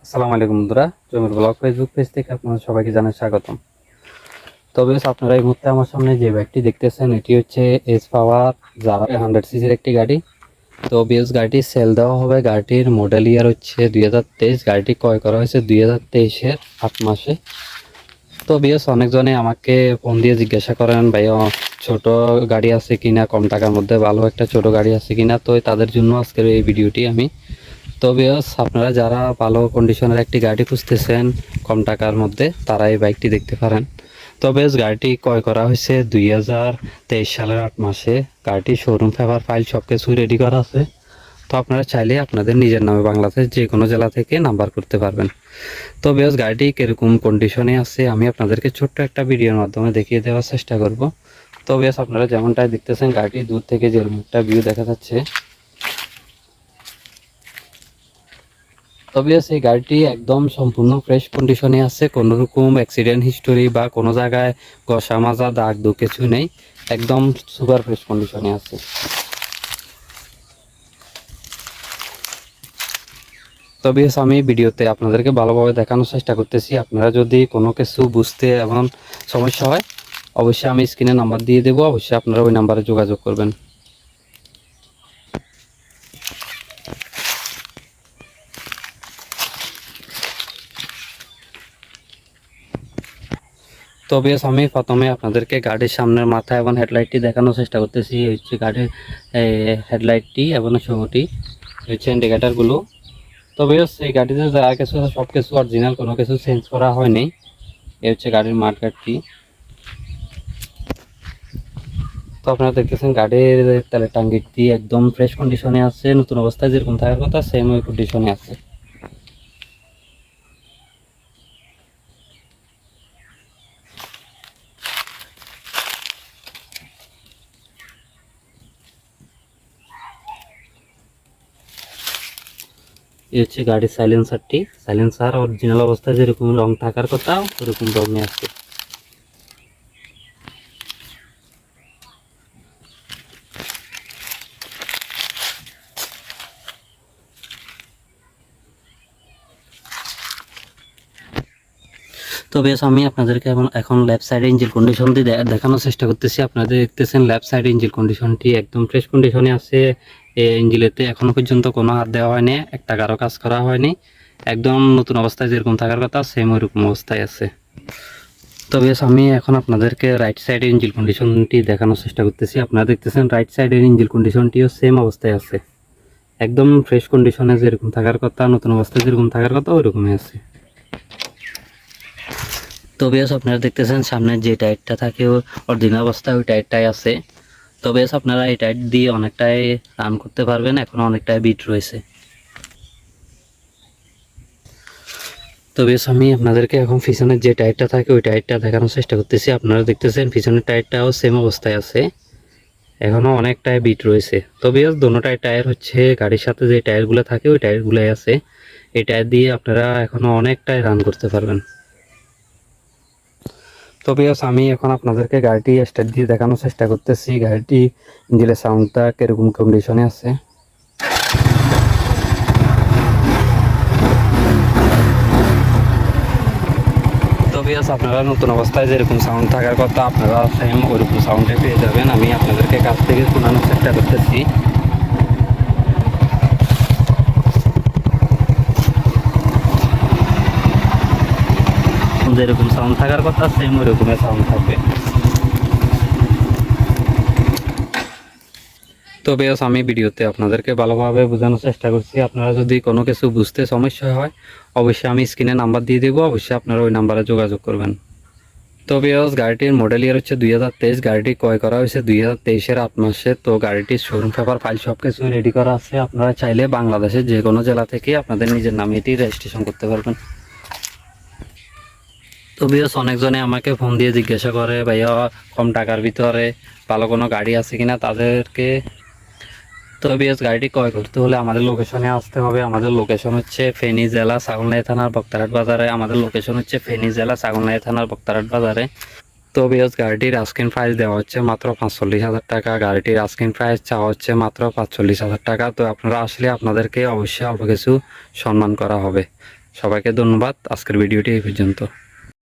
আসসালামু আলাইকুম বন্ধুরা, জমির ব্লগ ফেসবুক পেজ থেকে আপনাদের সবাইকে জানাই স্বাগতম। তবে আপনারা এই মুহূর্তে আমার সামনে যে বাইকটি দেখতেছেন এটি হচ্ছে এস পাওয়ার যারা 100 সিসির একটি গাড়ি। তো বিএস গাড়িটি সেল দেওয়া হবে। গাড়িটির মডেল ইয়ার হচ্ছে 2023। গাড়িটি ক্রয় করা হয়েছে 2023-এর 8 মাসে। তো বিএস অনেকজনে আমাকে ফোন দিয়ে জিজ্ঞাসা করেন ভাইয়া ছোট গাড়ি আছে কিনা, কম টাকার মধ্যে ভালো একটা ছোট গাড়ি আছে কিনা। তো তাদের জন্য আজকের এই ভিডিওটি আমি। তো ভিউয়ার্স, আপনারা যারা ভালো কন্ডিশনের একটি গাড়ি খুঁজতেছেন কম টাকার মধ্যে, তারা এই বাইকটি দেখতে পারেন। তো বেশ, গাড়িটি ক্রয় করা হয়েছে 2023 সালের 8 মাসে। গাড়িটি শোরুম পেপার ফাইল সব কিছু রেডি করা আছে। তো আপনারা চাইলে আপনাদের নিজের নামে বাংলাদেশ যে কোনো জেলা থেকে নাম্বার করতে পারবেন। তো বেশ, গাড়িটি কীরকম কন্ডিশনে আছে আমি আপনাদেরকে ছোট্ট একটা ভিডিওর মাধ্যমে দেখিয়ে দেওয়ার চেষ্টা করব। তো বেশ, আপনারা যেমনটাই দেখতেছেন গাড়িটি দূর থেকে যেরকম একটা ভিউ দেখা যাচ্ছে। তবে এই গাড়িটি একদম সম্পূর্ণ ফ্রেশ কন্ডিশনে আছে। কোনো রকম অ্যাক্সিডেন্ট হিস্টোরি বা কোনো জায়গায় ঘষা মাজা দাগ দু কিছু নেই। একদম সুপার ফ্রেশ কন্ডিশনে আছে। তবে আমি ভিডিওতে আপনাদেরকে ভালোভাবে দেখানোর চেষ্টা করতেছি। আপনারা যদি কোনো কিছু বুঝতে এমন সমস্যা হয়, অবশ্যই আমি স্ক্রিনে নাম্বার দিয়ে দেবো, অবশ্যই আপনারা ওই নাম্বারে যোগাযোগ করবেন। তো বেশ, আমি প্রথমে আপনাদেরকে গাড়ির সামনের মাথা এবং হেডলাইটটি দেখানোর চেষ্টা করতেছি। এই হচ্ছে গাড়ির হেডলাইটটি এবং শোটি, হচ্ছে ইন্ডিকেটারগুলো। তো বেশ, এই গাড়িতে যা কিছু আছে সব কিছু অরিজিনাল, কোনো কিছু চেঞ্জ করা হয়নি। এই হচ্ছে গাড়ির মাঠগাটটি। তো আপনারা দেখতেছেন গাড়ির তেলের টাঙ্কিটি একদম ফ্রেশ কন্ডিশনে আছে। নতুন অবস্থায় যেরকম থাকার কথা সেম ওই কন্ডিশনে আছে। এই হচ্ছে গাড়ির সাইলেন্সারটি। সাইলেন্সার অরিজিনাল অবস্থায় যেরকম রং থাকার কথা ওরকম রঙে আছে। তো বেশ, আমি আপনাদেরকে এখন লেফট সাইডে ইঞ্জিন কন্ডিশনটি দেখানোর চেষ্টা করতেছি। আপনাদের দেখতেছেন লেফট সাইডে ইঞ্জিন কন্ডিশনটি একদম ফ্রেশ কন্ডিশনে আছে। ইঞ্জিনেতে এখনো পর্যন্ত কোনো হাত দেওয়া হয়নি, একটা কারো কাজ করা হয়নি। একদম নতুন অবস্থায় যেরকম থাকার কথা সেম ওইরকম অবস্থায় আছে। তো বেশ, আমি এখন আপনাদেরকে রাইট সাইডের ইঞ্জিন কন্ডিশনটি দেখানোর চেষ্টা করতেছি। আপনারা দেখতেছেন রাইট সাইডের ইঞ্জিন কন্ডিশনটিও সেম অবস্থায় আছে। একদম ফ্রেশ কন্ডিশনে যেরকম থাকার কথা, নতুন অবস্থায় যেরকম থাকার কথা ওইরকমই আছে। তো বেশ, আপনারা দেখতেছেন সামনের যে টায়ারটা থাকে অরিজিনাল অবস্থায় ওই টায়ারটাই আছে। তো বেশ, আপনারা এই টায়ার দিয়ে অনেকটাই রান করতে পারবেন, এখন অনেকটাই বিট রয়েছে। তো বেশ, আমি আপনাদেরকে এখন পিছনের যে টায়ারটা থাকে ওই টায়ারটা দেখানোর চেষ্টা করতেছি। আপনারা দেখতেছেন পিছনের টায়ারটাও সেম অবস্থায় আছে, এখনও অনেকটাই বিট রয়েছে। তো বেশ, দোনোটাই টায়ার হচ্ছে গাড়ির সাথে যে টায়ারগুলো থাকে ওই টায়ারগুলোই আছে। এই টায়ার দিয়ে আপনারা এখনও অনেকটাই রান করতে পারবেন। তো বেশ, আমি এখন আপনাদেরকে গাড়িটি স্টার্ট দিয়ে দেখানোর চেষ্টা করতেছি। গাড়িটি ইঞ্জিনের সাউন্ডটা কিরকম কন্ডিশনে আছে। তো বেশ, আপনারা নতুন অবস্থায় যেরকম সাউন্ড থাকার কথা আপনারা সেম ওইরকম সাউন্ডে পেয়ে যাবেন। আমি আপনাদেরকে কাছ থেকে শোনানোর চেষ্টা করতেছি। যেরকম সাউন্ড থাকার কথা সেম ওইরকমের সাউন্ড থাকবে। তো বেশ, আমি ভিডিওতে আপনাদেরকে ভালোভাবে বোঝানোর চেষ্টা করছি। আপনারা যদি কোনো কিছু বুঝতে সমস্যা হয়, অবশ্যই আমি স্ক্রিনে নাম্বার দিয়ে দেবো, অবশ্যই আপনারা ওই নাম্বারে যোগাযোগ করবেন। তো বেশ, গাড়িটির মডেল ইয়ার হচ্ছে 2023। গাড়িটি ক্রয় করা হয়েছে 2023-এর 8 মাসে। তো গাড়িটির শোরুম পেপার ফাইল সব কিছু রেডি করা আছে। আপনারা চাইলে বাংলাদেশের যে কোনো জেলা থেকে আপনাদের নিজের নামে এটি রেজিস্ট্রেশন করতে পারবেন। তো বেশ, অনেকজনে আমাকে ফোন দিয়ে জিজ্ঞাসা করে ভাইয়া কম টাকার ভিতরে ভালো কোনো গাড়ি আছে কিনা তাদেরকে। তো বেশ, গাড়িটি ক্রয় করতে হলে আমাদের লোকেশনে আসতে হবে। আমাদের লোকেশন হচ্ছে ফেনী জেলা ছাগলনাইয়া থানার বক্তারহাট বাজারে। আমাদের লোকেশন হচ্ছে ফেনী জেলা ছাগলনাইয়া থানার বক্তারহাট বাজারে। তো বিয়াস গাড়িটির আস্কিং প্রাইস দেওয়া হচ্ছে মাত্র 45,000 টাকা। গাড়িটির আস্কিং প্রাইস চাওয়া হচ্ছে মাত্র 45,000 টাকা। তো আপনারা আসলে আপনাদেরকে অবশ্যই অল্প কিছু সম্মান করা হবে। সবাইকে ধন্যবাদ। আজকের ভিডিওটি এই পর্যন্ত।